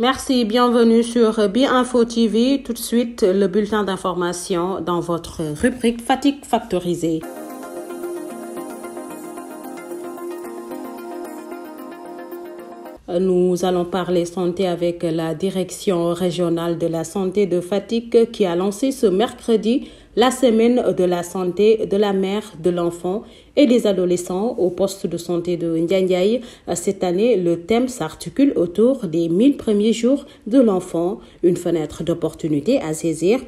Merci, bienvenue sur Bi-Info TV. Tout de suite, le bulletin d'information dans votre rubrique Fatick Factorisé. Nous allons parler santé avec la direction régionale de la santé de Fatick qui a lancé ce mercredi la semaine de la santé de la mère, de l'enfant et des adolescents au poste de santé de Ndiaye. Cette année, le thème s'articule autour des 1000 premiers jours de l'enfant, une fenêtre d'opportunité à saisir.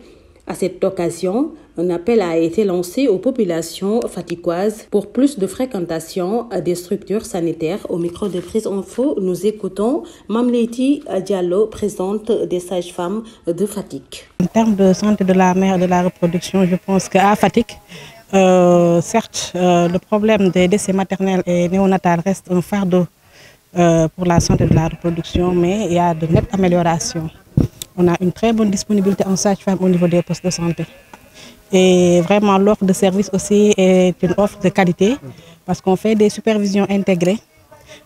À cette occasion, un appel a été lancé aux populations fatickoises pour plus de fréquentation des structures sanitaires. Au micro de Prise Info, nous écoutons Mame Leyti Diallo, présidente des sages-femmes de Fatick. En termes de santé de la mère et de la reproduction, je pense qu'à Fatick, certes, le problème des décès maternels et néonatals reste un fardeau pour la santé de la reproduction, mais il y a de nettes améliorations. On a une très bonne disponibilité en sage-femme au niveau des postes de santé. Et vraiment, l'offre de service aussi est une offre de qualité parce qu'on fait des supervisions intégrées,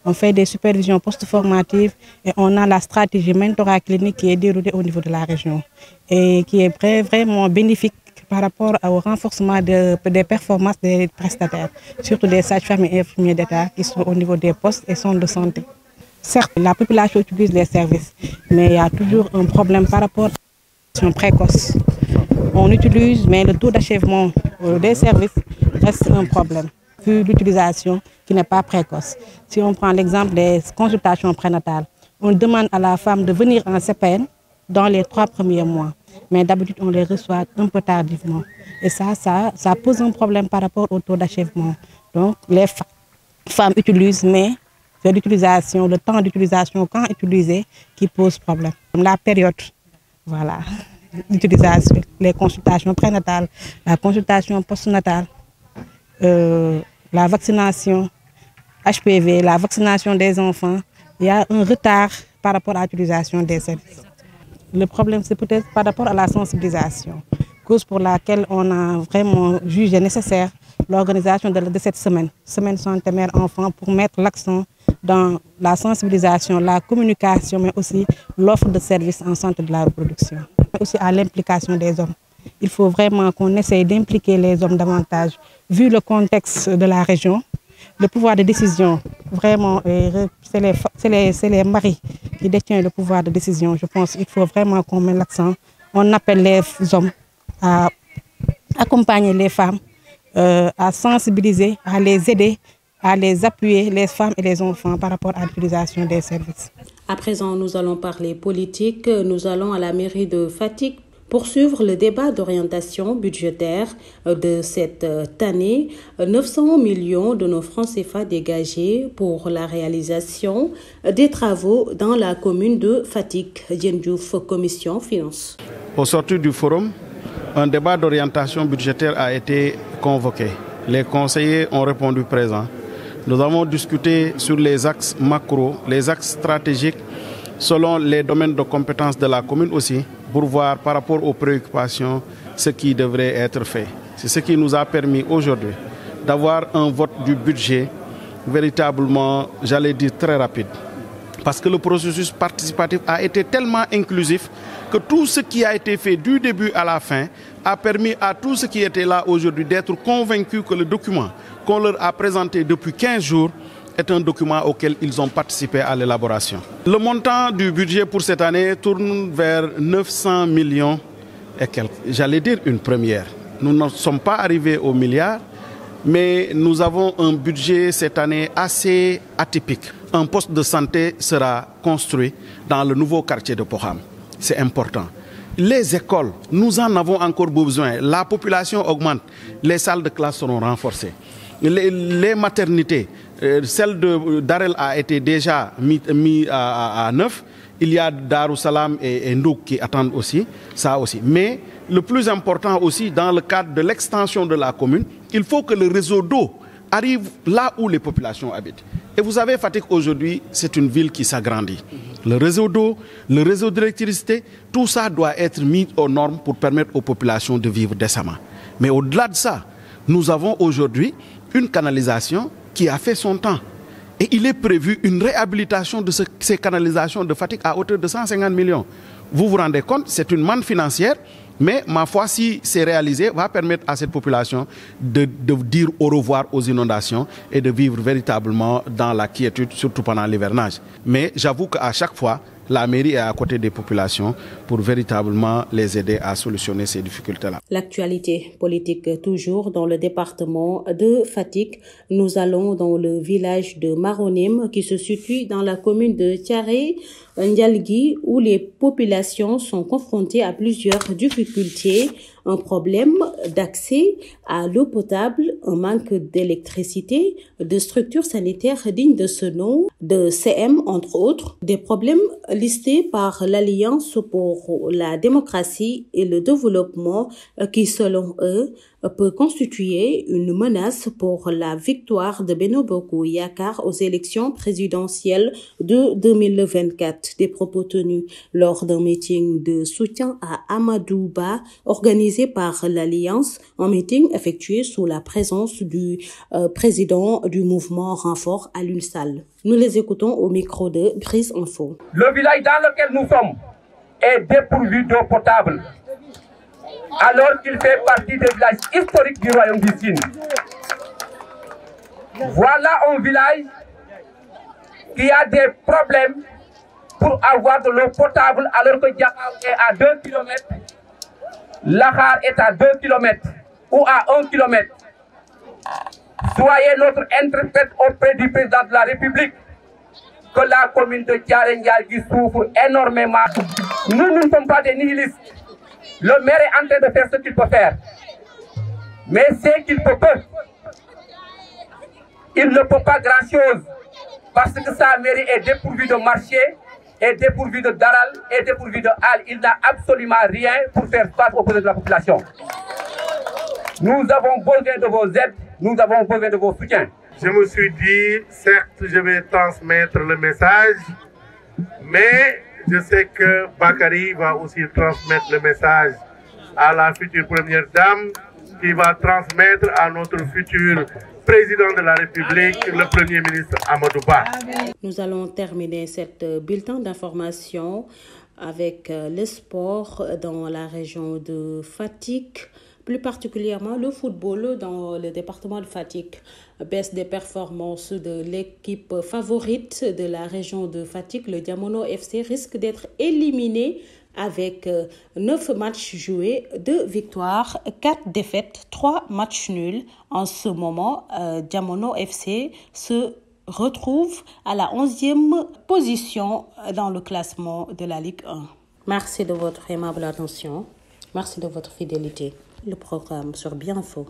on fait des supervisions post-formatives et on a la stratégie mentorat clinique qui est déroulée au niveau de la région et qui est vraiment bénéfique par rapport au renforcement des performances des prestataires, surtout des sages-femmes et infirmiers d'État qui sont au niveau des postes et centres de santé. Certes, la population utilise les services, mais il y a toujours un problème par rapport à l'utilisation précoce. On utilise, mais le taux d'achèvement des services reste un problème, vu l'utilisation qui n'est pas précoce. Si on prend l'exemple des consultations prénatales, on demande à la femme de venir en CPN dans les 3 premiers mois, mais d'habitude on les reçoit un peu tardivement. Et ça pose un problème par rapport au taux d'achèvement. Donc les femmes utilisent, mais c'est l'utilisation, le temps d'utilisation quand utilisé qui pose problème. La période, voilà, l'utilisation, les consultations prénatales, la consultation postnatale, la vaccination HPV, la vaccination des enfants, il y a un retard par rapport à l'utilisation des services. Le problème, c'est peut-être par rapport à la sensibilisation, cause pour laquelle on a vraiment jugé nécessaire l'organisation de cette semaine santé mère-enfant pour mettre l'accent dans la sensibilisation, la communication, mais aussi l'offre de services en santé de la reproduction. Aussi à l'implication des hommes. Il faut vraiment qu'on essaye d'impliquer les hommes davantage. Vu le contexte de la région, le pouvoir de décision, vraiment, c'est les maris qui détiennent le pouvoir de décision. Je pense qu'il faut vraiment qu'on mette l'accent. On appelle les hommes à accompagner les femmes, à sensibiliser, à les aider, à les appuyer, les femmes et les enfants par rapport à l'utilisation des services. À présent, nous allons parler politique. Nous allons à la mairie de Fatick poursuivre le débat d'orientation budgétaire de cette année. 900 millions de nos francs CFA dégagés pour la réalisation des travaux dans la commune de Fatick. Diène Diouf, commission finance. Au sortir du forum, un débat d'orientation budgétaire a été convoqué. Les conseillers ont répondu présents. Nous avons discuté sur les axes macro, les axes stratégiques, selon les domaines de compétences de la commune aussi, pour voir par rapport aux préoccupations ce qui devrait être fait. C'est ce qui nous a permis aujourd'hui d'avoir un vote du budget véritablement, j'allais dire, très rapide. Parce que le processus participatif a été tellement inclusif que tout ce qui a été fait du début à la fin a permis à tous ceux qui étaient là aujourd'hui d'être convaincus que le document qu'on leur a présenté depuis 15 jours est un document auquel ils ont participé à l'élaboration. Le montant du budget pour cette année tourne vers 900 millions et quelques. J'allais dire une première. Nous ne sommes pas arrivés au milliard, mais nous avons un budget cette année assez atypique. Un poste de santé sera construit dans le nouveau quartier de Poham. C'est important. Les écoles, nous en avons encore besoin. La population augmente. Les salles de classe seront renforcées. Les maternités, celle d'Arel a été déjà mis à neuf. Il y a Darussalam et Ndouk qui attendent aussi, ça aussi. Mais le plus important aussi, dans le cadre de l'extension de la commune, il faut que le réseau d'eau arrive là où les populations habitent. Et vous savez, Fatick aujourd'hui, c'est une ville qui s'agrandit. Le réseau d'eau, le réseau d'électricité, tout ça doit être mis aux normes pour permettre aux populations de vivre décemment. Mais au-delà de ça, nous avons aujourd'hui une canalisation qui a fait son temps. Et il est prévu une réhabilitation de ces canalisations de Fatick à hauteur de 150 millions. Vous vous rendez compte, c'est une manne financière, mais ma foi, si c'est réalisé, va permettre à cette population de dire au revoir aux inondations et de vivre véritablement dans la quiétude, surtout pendant l'hivernage. Mais j'avoue qu'à chaque fois, la mairie est à côté des populations pour véritablement les aider à solutionner ces difficultés-là. L'actualité politique toujours dans le département de Fatick. Nous allons dans le village de Maronim qui se situe dans la commune de Thiaré-Ndialgui où les populations sont confrontées à plusieurs difficultés. Un problème d'accès à l'eau potable, un manque d'électricité, de structures sanitaires dignes de ce nom, de CM entre autres, des problèmes listés par l'Alliance pour la démocratie et le développement qui, selon eux, peut constituer une menace pour la victoire de Benno Bokk Yakaar aux élections présidentielles de 2024. Des propos tenus lors d'un meeting de soutien à Amadou Ba organisé par l'Alliance, un meeting effectué sous la présence du président du mouvement Renfort Alioune Sall. Nous les écoutons au micro de Brise Info. Le village dans lequel nous sommes est dépourvu d'eau potable, alors qu'il fait partie des villages historiques du royaume du Sine. Voilà un village qui a des problèmes pour avoir de l'eau potable, alors que Diakhao est à 2 km, Lakhar est à 2 km ou à 1 km. Soyez notre interprète auprès du président de la République que la commune de Thiaré-Ndialgui souffre énormément. Nous ne sommes pas des nihilistes. Le maire est en train de faire ce qu'il peut faire. Mais c'est qu'il peut peu. Il ne peut pas grand-chose parce que sa mairie est dépourvue de marché, est dépourvue de daral, est dépourvue de halles. Il n'a absolument rien pour faire face aux besoins de la population. Nous avons besoin de vos aides, nous avons besoin de vos soutiens. Je me suis dit, certes, je vais transmettre le message, mais je sais que Bakary va aussi transmettre le message à la future première dame, qui va transmettre à notre futur président de la République, le Premier ministre Amadou Ba. Nous allons terminer cette bulletin d'information avec le sport dans la région de Fatick, plus particulièrement le football dans le département de Fatick. Baisse des performances de l'équipe favorite de la région de Fatick, le Diamono FC risque d'être éliminé avec 9 matchs joués, 2 victoires, 4 défaites, 3 matchs nuls. En ce moment, Diamono FC se retrouve à la 11e position dans le classement de la Ligue 1. Merci de votre aimable attention. Merci de votre fidélité. Le programme sur Bienfo.